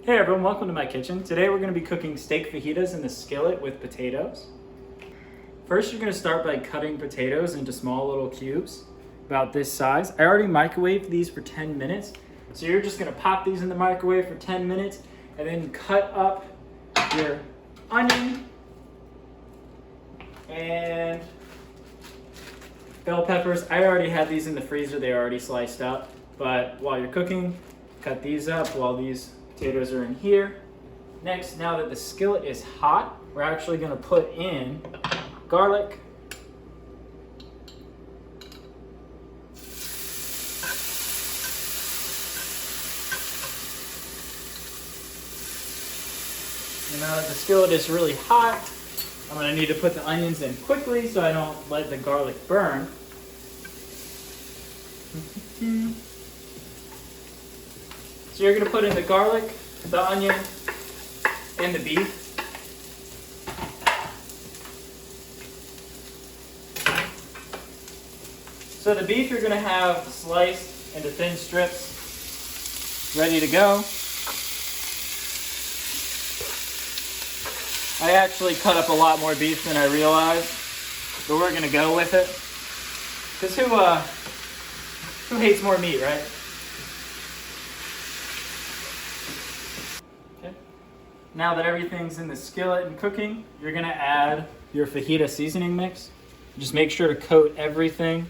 Hey everyone, welcome to my kitchen. Today we're going to be cooking steak fajitas in the skillet with potatoes. First you're going to start by cutting potatoes into small little cubes, about this size. I already microwaved these for 10 minutes, so you're just going to pop these in the microwave for 10 minutes and then cut up your onion and bell peppers. I already had these in the freezer, they already sliced up, but while you're cooking, cut these up while these potatoes are in here. Next, now that the skillet is hot, we're actually going to put in garlic, and now that the skillet is really hot, I'm going to need to put the onions in quickly so I don't let the garlic burn. So you're going to put in the garlic, the onion, and the beef. So the beef you're going to have sliced into thin strips, ready to go. I actually cut up a lot more beef than I realized, but we're going to go with it. Because who hates more meat, right? Now that everything's in the skillet and cooking, you're gonna add your fajita seasoning mix. Just make sure to coat everything.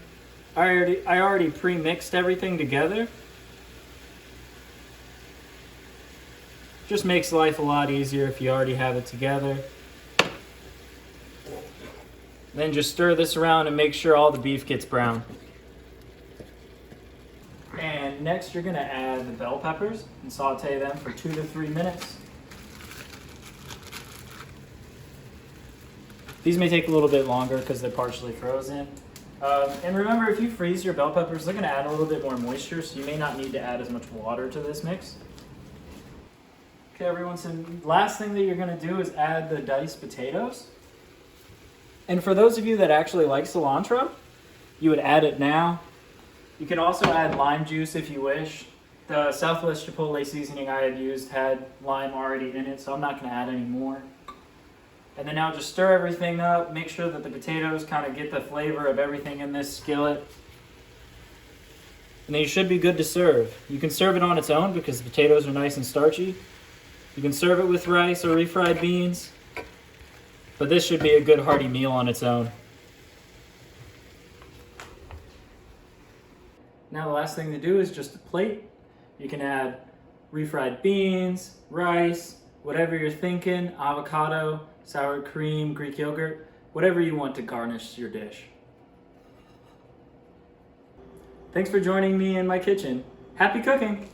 I already pre-mixed everything together. Just makes life a lot easier if you already have it together. Then just stir this around and make sure all the beef gets brown. And next you're gonna add the bell peppers and saute them for 2 to 3 minutes. These may take a little bit longer because they're partially frozen. And remember, if you freeze your bell peppers, they're going to add a little bit more moisture, so you may not need to add as much water to this mix. Okay, everyone, so last thing that you're going to do is add the diced potatoes. And for those of you that actually like cilantro, you would add it now. You can also add lime juice if you wish. The Southwest Chipotle seasoning I had used had lime already in it, so I'm not going to add any more. And then now just stir everything up, make sure that the potatoes kind of get the flavor of everything in this skillet. And then you should be good to serve. You can serve it on its own because the potatoes are nice and starchy. You can serve it with rice or refried beans, but this should be a good hearty meal on its own. Now the last thing to do is just a plate. You can add refried beans, rice, whatever you're thinking, avocado, sour cream, Greek yogurt, whatever you want to garnish your dish. Thanks for joining me in my kitchen. Happy cooking!